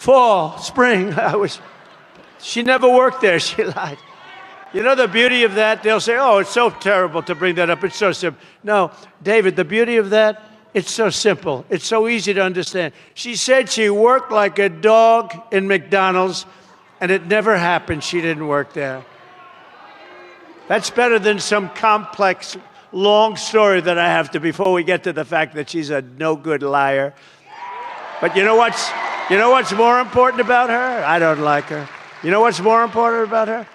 fall, spring. She never worked there, she lied. You know the beauty of that? They'll say, oh, it's so terrible to bring that up. It's so simple. No, David, the beauty of that, it's so simple. It's so easy to understand. She said she worked like a dog in McDonald's, and it never happened. She didn't work there. That's better than some complex, long story that I have to before we get to the fact that she's a no-good liar. But you know what's more important about her? I don't like her. You know what's more important about her?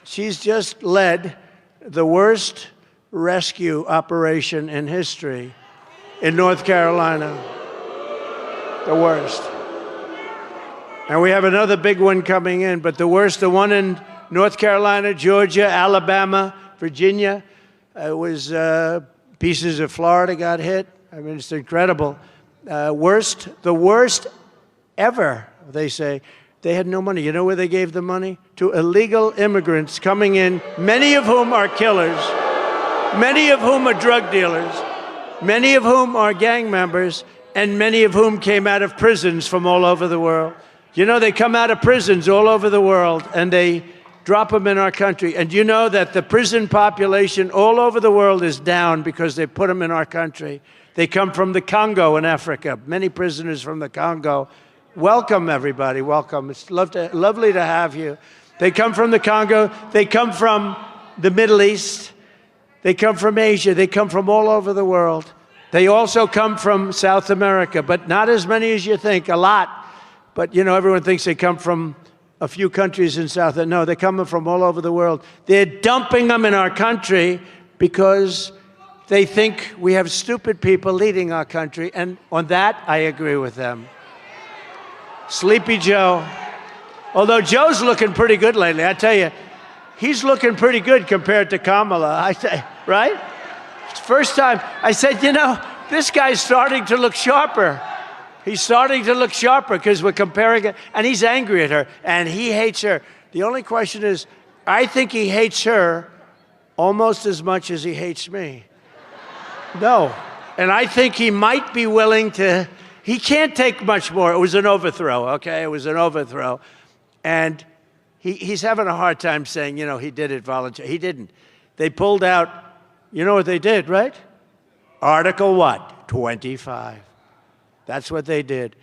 She's just led the worst rescue operation in history in North Carolina. The worst. And we have another big one coming in, but the worst, the one in North Carolina, Georgia, Alabama, Virginia. It was pieces of Florida got hit. I mean, it's incredible. The worst ever, they say. They had no money. You know where they gave the money? To illegal immigrants coming in, many of whom are killers, many of whom are drug dealers, many of whom are gang members, and many of whom came out of prisons from all over the world. You know, they come out of prisons all over the world, and they drop them in our country. And you know that the prison population all over the world is down because they put them in our country. They come from the Congo in Africa, many prisoners from the Congo. Welcome, everybody. Welcome. It's lovely to have you. They come from the Congo. They come from the Middle East. They come from Asia. They come from all over the world. They also come from South America, but not as many as you think, a lot. But, you know, everyone thinks they come from a few countries in South. No, they're coming from all over the world. They're dumping them in our country because they think we have stupid people leading our country. And on that, I agree with them. Sleepy Joe. Although Joe's looking pretty good lately, I tell you, he's looking pretty good compared to Kamala, I say, right? It's the first time I said, you know, this guy's starting to look sharper. He's starting to look sharper because we're comparing it, and he's angry at her, and he hates her. The only question is, I think he hates her almost as much as he hates me. No. And I think he might be willing to. He can't take much more. It was an overthrow, okay? It was an overthrow. And he's having a hard time saying, you know, he did it voluntarily. He didn't. They pulled out, you know what they did, right? Article what? 25. That's what they did.